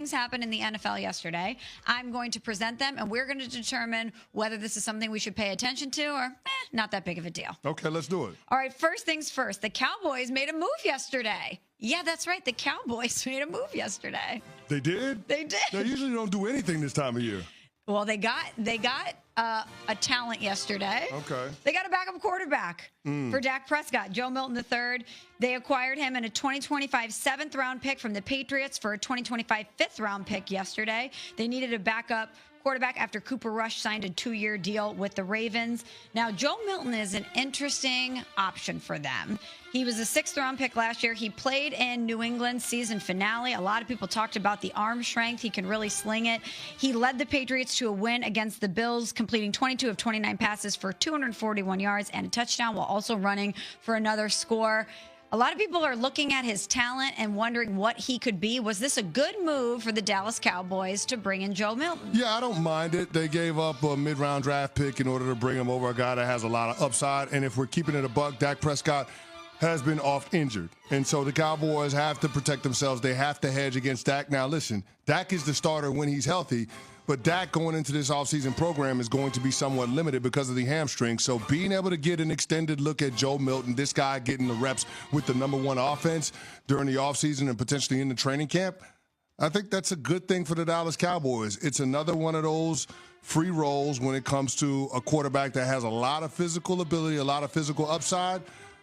things happened in the NFL yesterday. I'm going to present them, and we're going to determine whether this is something we should pay attention to or not that big of a deal. Okay, let's do it. All right, first things first. The Cowboys made a move yesterday. Yeah, that's right. The Cowboys made a move yesterday. They did? They did. They usually don't do anything this time of year. Well, they got a talent yesterday. Okay. They got a backup quarterback for Dak Prescott, Joe Milton III. They acquired him in a 2025 7th-round pick from the Patriots for a 2025 5th-round pick yesterday. They needed a backup quarterback after Cooper Rush signed a 2-year deal with the Ravens. Now, Joe Milton is an interesting option for them. He was a 6th-round pick last year. He played in New England's season finale. A lot of people talked about the arm strength. He can really sling it. He led the Patriots to a win against the Bills, completing 22 of 29 passes for 241 yards and a touchdown, while also running for another score. A lot of people are looking at his talent and wondering what he could be. Was this a good move for the Dallas Cowboys to bring in Joe Milton? Yeah, I don't mind it. They gave up a mid-round draft pick in order to bring him over, a guy that has a lot of upside. And if we're keeping it a buck, Dak Prescott has been off injured. And so the Cowboys have to protect themselves. They have to hedge against Dak. Now, listen, Dak is the starter when he's healthy. But Dak going into this offseason program is going to be somewhat limited because of the hamstring. So being able to get an extended look at Joe Milton, this guy getting the reps with the #1 offense during the offseason and potentially in the training camp, I think that's a good thing for the Dallas Cowboys. It's another one of those free rolls when it comes to a quarterback that has a lot of physical ability, a lot of physical upside,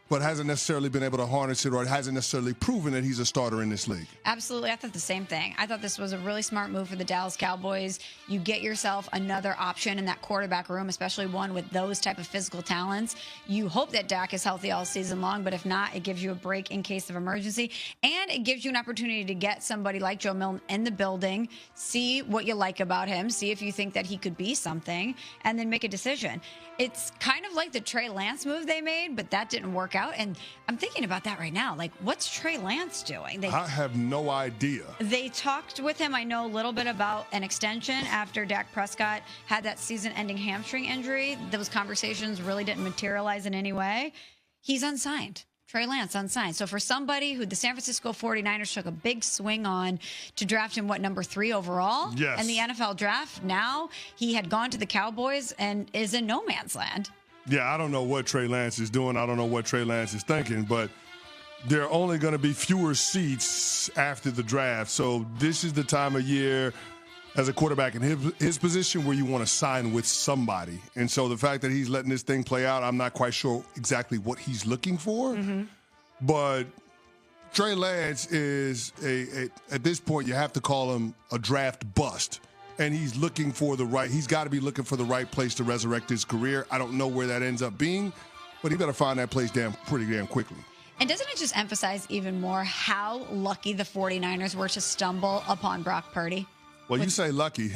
but hasn't necessarily been able to harness it or hasn't necessarily proven that he's a starter in this league. Absolutely. I thought the same thing. I thought this was a really smart move for the Dallas Cowboys. You get yourself another option in that quarterback room, especially one with those type of physical talents. You hope that Dak is healthy all season long, but if not, it gives you a break in case of emergency. And it gives you an opportunity to get somebody like Joe Milton in the building, see what you like about him, see if you think that he could be something, and then make a decision. It's kind of like the Trey Lance move they made, but that didn't work out. And I'm thinking about that right now. Like, what's Trey Lance doing? I have no idea. They talked with him, I know, a little bit about an extension after Dak Prescott had that season-ending hamstring injury. Those conversations really didn't materialize in any way. He's unsigned. Trey Lance unsigned. So for somebody who the San Francisco 49ers took a big swing on to draft him, number 3 overall? Yes. In the NFL draft, now he had gone to the Cowboys and is in no man's land. Yeah, I don't know what Trey Lance is doing. I don't know what Trey Lance is thinking, but there are only going to be fewer seats after the draft. So this is the time of year as a quarterback in his position where you want to sign with somebody. And so the fact that he's letting this thing play out, I'm not quite sure exactly what he's looking for. But Trey Lance is, at this point, you have to call him a draft bust. And he's looking for he's got to be looking for the right place to resurrect his career. I don't know where that ends up being, but he better find that place pretty damn quickly. And doesn't it just emphasize even more how lucky the 49ers were to stumble upon Brock Purdy? Well, you say lucky.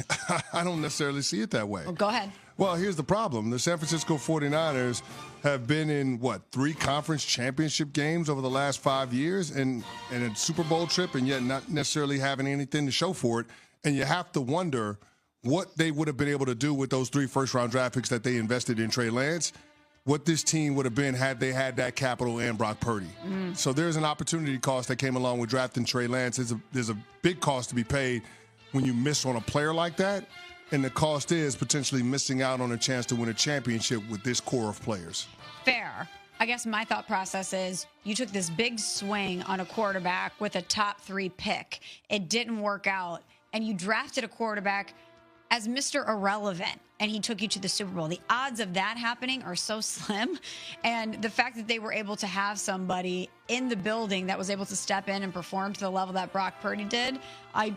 I don't necessarily see it that way. Well, go ahead. Well, here's the problem. The San Francisco 49ers have been in, 3 conference championship games over the last 5 years and a Super Bowl trip, and yet not necessarily having anything to show for it. And you have to wonder what they would have been able to do with those 3 first-round draft picks that they invested in Trey Lance, what this team would have been had they had that capital and Brock Purdy. So there's an opportunity cost that came along with drafting Trey Lance. There's a big cost to be paid when you miss on a player like that, and the cost is potentially missing out on a chance to win a championship with this core of players. Fair. I guess my thought process is you took this big swing on a quarterback with a top 3 pick. It didn't work out, and you drafted a quarterback as Mr. Irrelevant, and he took you to the Super Bowl. The odds of that happening are so slim, and the fact that they were able to have somebody in the building that was able to step in and perform to the level that Brock Purdy did, I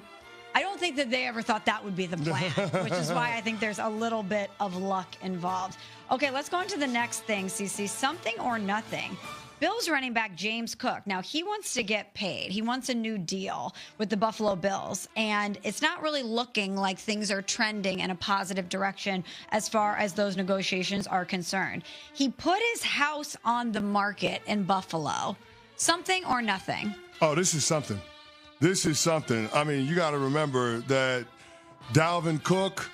don't think that they ever thought that would be the plan, which is why I think there's a little bit of luck involved. Okay, let's go on to the next thing, CC. Something or nothing. Bills running back James Cook. Now, he wants to get paid. He wants a new deal with the Buffalo Bills. And it's not really looking like things are trending in a positive direction as far as those negotiations are concerned. He put his house on the market in Buffalo. Something or nothing? Oh, this is something. This is something. I mean, you got to remember that Dalvin Cook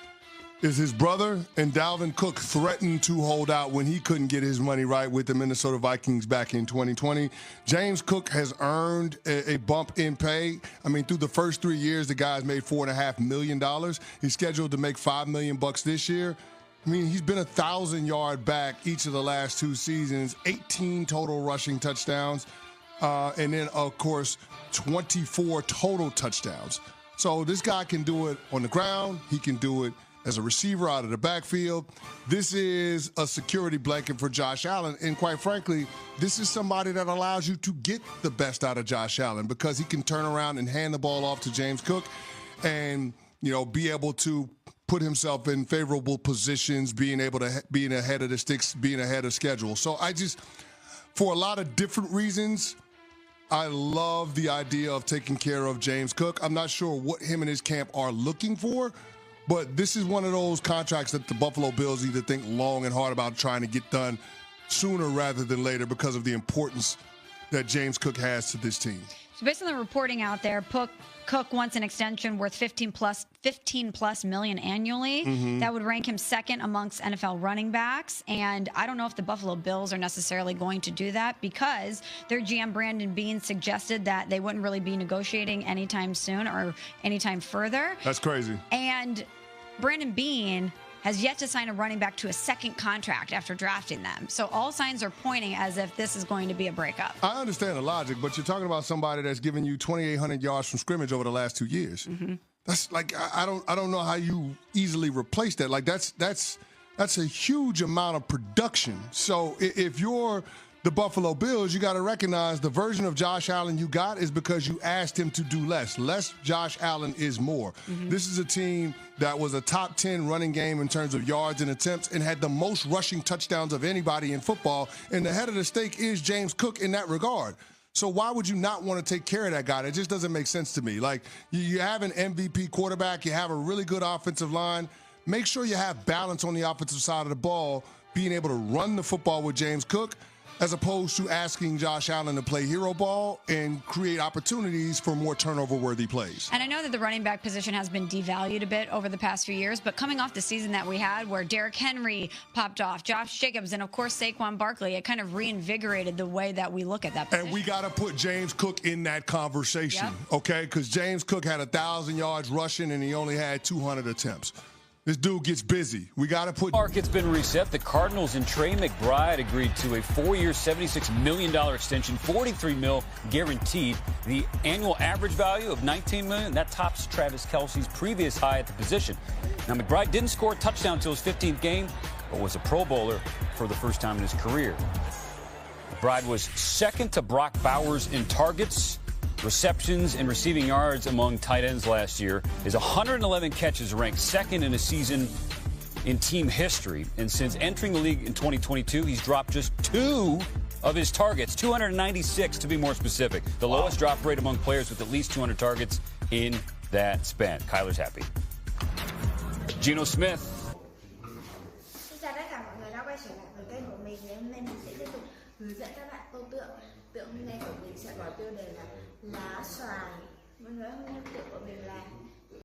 is his brother, and Dalvin Cook threatened to hold out when he couldn't get his money right with the Minnesota Vikings back in 2020. James Cook has earned a bump in pay. I mean, through the first 3 years, the guy's made $4.5 million. He's scheduled to make $5 million this year. I mean, he's been 1,000-yard back each of the last 2 seasons, 18 total rushing touchdowns, and then, of course, 24 total touchdowns. So this guy can do it on the ground. He can do it as a receiver out of the backfield. This is a security blanket for Josh Allen. And quite frankly, this is somebody that allows you to get the best out of Josh Allen because he can turn around and hand the ball off to James Cook and, be able to put himself in favorable positions, being able to being ahead of the sticks, being ahead of schedule. So for a lot of different reasons, I love the idea of taking care of James Cook. I'm not sure what him and his camp are looking for, but this is one of those contracts that the Buffalo Bills need to think long and hard about trying to get done sooner rather than later because of the importance that James Cook has to this team. So based on the reporting out there, Cook wants an extension worth 15 plus million annually. Mm-hmm. That would rank him second amongst NFL running backs. And I don't know if the Buffalo Bills are necessarily going to do that because their GM Brandon Beane suggested that they wouldn't really be negotiating anytime soon or anytime further. That's crazy. And Brandon Beane has yet to sign a running back to a second contract after drafting them. So all signs are pointing as if this is going to be a breakup. I understand the logic, but you're talking about somebody that's given you 2,800 yards from scrimmage over the last 2 years. Mm-hmm. That's like I don't know how you easily replace that. Like that's a huge amount of production. So if you're the Buffalo Bills, you got to recognize the version of Josh Allen you got is because you asked him to do less. Less Josh Allen is more. Mm-hmm. This is a team that was a top 10 running game in terms of yards and attempts and had the most rushing touchdowns of anybody in football. And the head of the stake is James Cook in that regard. So why would you not want to take care of that guy? It just doesn't make sense to me. Like, you have an MVP quarterback. You have a really good offensive line. Make sure you have balance on the offensive side of the ball, being able to run the football with James Cook, as opposed to asking Josh Allen to play hero ball and create opportunities for more turnover-worthy plays. And I know that the running back position has been devalued a bit over the past few years, but coming off the season that we had where Derrick Henry popped off, Josh Jacobs, and, of course, Saquon Barkley, it kind of reinvigorated the way that we look at that position. And we got to put James Cook in that conversation, okay? Because James Cook had 1,000 yards rushing, and he only had 200 attempts. This dude gets busy. We got to put... Market's been reset. The Cardinals and Trey McBride agreed to a 4-year, $76 million extension, $43 million guaranteed. The annual average value of $19 million, that tops Travis Kelce's previous high at the position. Now, McBride didn't score a touchdown until his 15th game, but was a Pro Bowler for the first time in his career. McBride was second to Brock Bowers in targets, receptions, and receiving yards among tight ends last year. His 111 catches ranked second in a season in team history. And since entering the league in 2022, he's dropped just 2 of his targets, 296 to be more specific. The lowest drop rate among players with at least 200 targets in that span. Kyler's happy. Geno Smith. Xin chào tất cả mọi người đã quay trở lại với kênh của mình. Ngày hôm nay mình sẽ tiếp tục hướng dẫn các bạn câu tượng. Tượng hôm nay của mình sẽ có tiêu đề là lá xoài. Mọi người hôm nay tượng của mình là